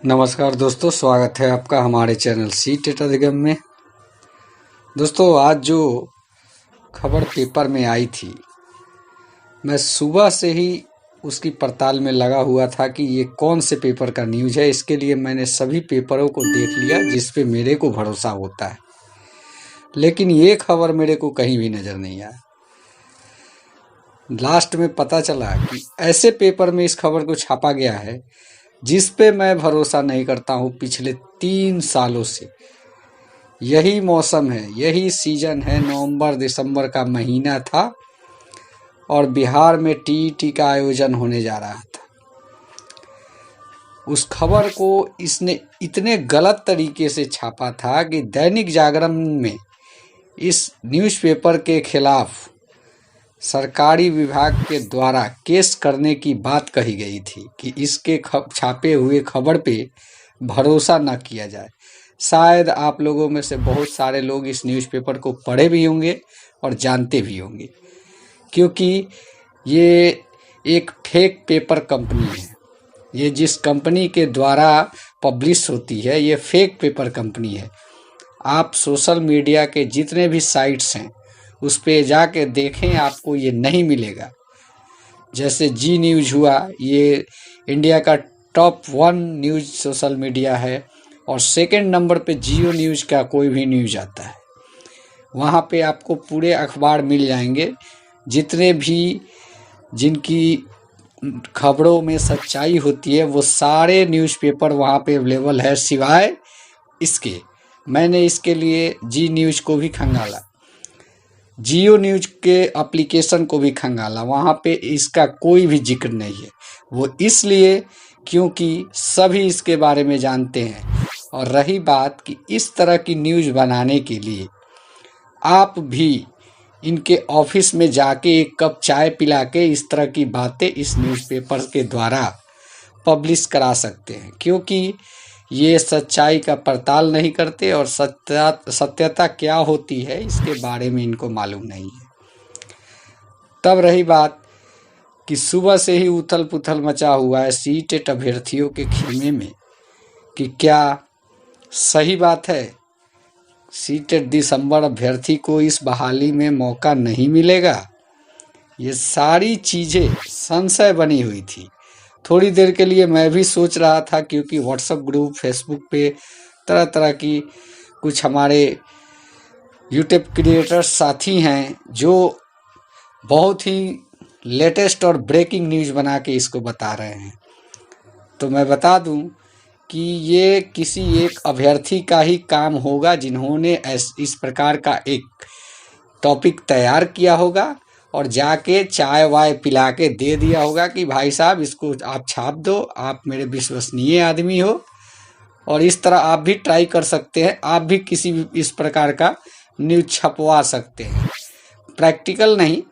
नमस्कार दोस्तों, स्वागत है आपका हमारे चैनल सी टेट अधिगम में। दोस्तों, आज जो खबर पेपर में आई थी, मैं सुबह से ही उसकी पड़ताल में लगा हुआ था कि ये कौन से पेपर का न्यूज़ है। इसके लिए मैंने सभी पेपरों को देख लिया जिस पे मेरे को भरोसा होता है, लेकिन ये खबर मेरे को कहीं भी नज़र नहीं आया। लास्ट में पता चला कि ऐसे पेपर में इस खबर को छापा गया है जिस पे मैं भरोसा नहीं करता हूँ पिछले 3 सालों से। यही मौसम है, यही सीजन है, नवंबर दिसंबर का महीना था और बिहार में टीईटी का आयोजन होने जा रहा था। उस खबर को इसने इतने गलत तरीके से छापा था कि दैनिक जागरण में इस न्यूज़पेपर के खिलाफ सरकारी विभाग के द्वारा केस करने की बात कही गई थी कि इसके छापे हुए खबर पे भरोसा न किया जाए। शायद आप लोगों में से बहुत सारे लोग इस न्यूज़पेपर को पढ़े भी होंगे और जानते भी होंगे, क्योंकि ये एक फेक पेपर कंपनी है। ये जिस कंपनी के द्वारा पब्लिश होती है, ये फेक पेपर कंपनी है। आप सोशल मीडिया के जितने भी साइट्स हैं उस पे जाके देखें, आपको ये नहीं मिलेगा। जैसे जी न्यूज़ हुआ, ये इंडिया का टॉप 1 न्यूज़ सोशल मीडिया है, और सेकंड नंबर पे जियो न्यूज़ का कोई भी न्यूज़ आता है। वहाँ पे आपको पूरे अखबार मिल जाएंगे, जितने भी जिनकी खबरों में सच्चाई होती है वो सारे न्यूज़पेपर वहाँ पे अवेलेबल है। सिवाय इसके, मैंने इसके लिए जी न्यूज़ को भी खंगाला, जियो न्यूज़ के एप्लीकेशन को भी खंगाला, वहाँ पे इसका कोई भी जिक्र नहीं है। वो इसलिए क्योंकि सभी इसके बारे में जानते हैं। और रही बात कि इस तरह की न्यूज़ बनाने के लिए आप भी इनके ऑफिस में जाके एक कप चाय पिला के इस तरह की बातें इस न्यूज़पेपर के द्वारा पब्लिश करा सकते हैं, क्योंकि ये सच्चाई का पड़ताल नहीं करते और सत्यता क्या होती है इसके बारे में इनको मालूम नहीं है। तब रही बात कि सुबह से ही उथल पुथल मचा हुआ है सीटेट अभ्यर्थियों के खेमे में कि क्या सही बात है सीटेट दिसंबर अभ्यर्थी को इस बहाली में मौका नहीं मिलेगा। ये सारी चीज़ें संशय बनी हुई थी। थोड़ी देर के लिए मैं भी सोच रहा था, क्योंकि व्हाट्सएप ग्रुप, फेसबुक पे तरह तरह की कुछ हमारे यूट्यूब क्रिएटर्स साथी हैं जो बहुत ही लेटेस्ट और ब्रेकिंग न्यूज़ बना के इसको बता रहे हैं। तो मैं बता दूं कि ये किसी एक अभ्यर्थी का ही काम होगा जिन्होंने इस प्रकार का एक टॉपिक तैयार किया होगा और जाके चाय वाय पिला के दे दिया होगा कि भाई साहब इसको आप छाप दो, आप मेरे विश्वसनीय आदमी हो और इस तरह आप भी ट्राई कर सकते हैं, आप भी किसी भी इस प्रकार का न्यूज़ छपवा सकते हैं। प्रैक्टिकल नहीं,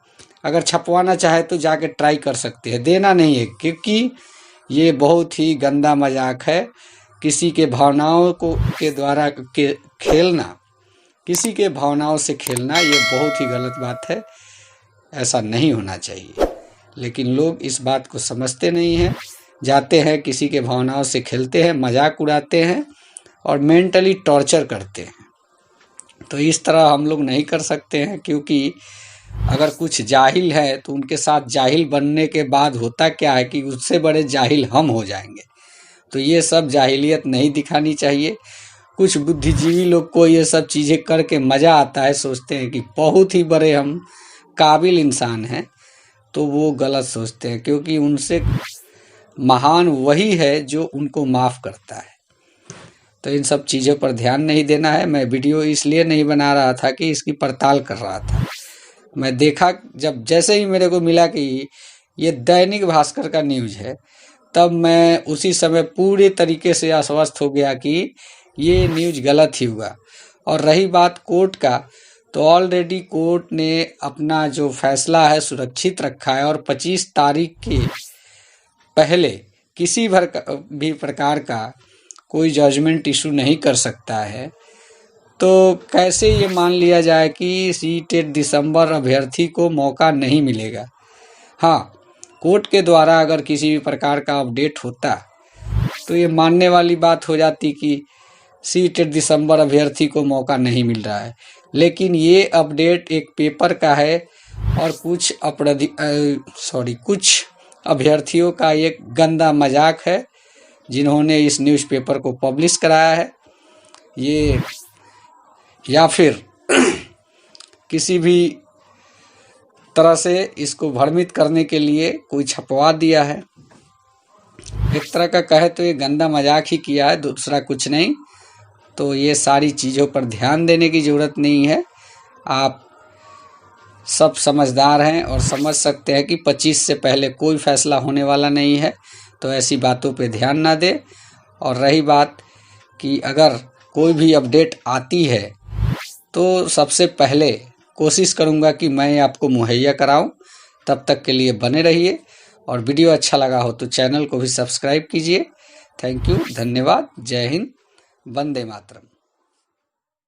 अगर छपवाना चाहे तो जाके ट्राई कर सकते हैं, देना नहीं है, क्योंकि ये बहुत ही गंदा मजाक है। किसी के भावनाओं को के द्वारा खेलना, किसी के भावनाओं से खेलना, ये बहुत ही गलत बात है। ऐसा नहीं होना चाहिए, लेकिन लोग इस बात को समझते नहीं हैं, जाते हैं किसी के भावनाओं से खेलते हैं, मजाक उड़ाते हैं और मेंटली टॉर्चर करते हैं। तो इस तरह हम लोग नहीं कर सकते हैं, क्योंकि अगर कुछ जाहिल है तो उनके साथ जाहिल बनने के बाद होता क्या है कि उससे बड़े जाहिल हम हो जाएंगे। तो ये सब जाहिलियत नहीं दिखानी चाहिए। कुछ बुद्धिजीवी लोग को ये सब चीज़ें करके मज़ा आता है, सोचते हैं कि बहुत ही बड़े हम काबिल इंसान हैं, तो वो गलत सोचते हैं, क्योंकि उनसे महान वही है जो उनको माफ़ करता है। तो इन सब चीज़ों पर ध्यान नहीं देना है। मैं वीडियो इसलिए नहीं बना रहा था कि इसकी पड़ताल कर रहा था। मैं देखा, जब जैसे ही मेरे को मिला कि ये दैनिक भास्कर का न्यूज़ है, तब मैं उसी समय पूरे तरीके से आश्वस्त हो गया कि ये न्यूज़ गलत ही हुआ। और रही बात कोर्ट का, तो ऑलरेडी कोर्ट ने अपना जो फैसला है सुरक्षित रखा है और 25 तारीख के पहले किसी भी प्रकार का कोई जजमेंट इशू नहीं कर सकता है। तो कैसे ये मान लिया जाए कि सीटेट दिसंबर अभ्यर्थी को मौका नहीं मिलेगा। हाँ, कोर्ट के द्वारा अगर किसी भी प्रकार का अपडेट होता तो ये मानने वाली बात हो जाती कि सीटेट दिसंबर अभ्यर्थी को मौका नहीं मिल रहा है। लेकिन ये अपडेट एक पेपर का है और कुछ अभ्यर्थियों का एक गंदा मजाक है जिन्होंने इस न्यूज़पेपर को पब्लिश कराया है। ये या फिर किसी भी तरह से इसको भ्रमित करने के लिए कोई छपवा दिया है। एक तरह का कहे तो ये गंदा मजाक ही किया है, दूसरा कुछ नहीं। तो ये सारी चीज़ों पर ध्यान देने की ज़रूरत नहीं है। आप सब समझदार हैं और समझ सकते हैं कि 25 से पहले कोई फैसला होने वाला नहीं है, तो ऐसी बातों पे ध्यान ना दें। और रही बात कि अगर कोई भी अपडेट आती है तो सबसे पहले कोशिश करूंगा कि मैं आपको मुहैया कराऊं। तब तक के लिए बने रहिए और वीडियो अच्छा लगा हो तो चैनल को भी सब्सक्राइब कीजिए। थैंक यू, धन्यवाद, जय हिंद, वंदे मातरम।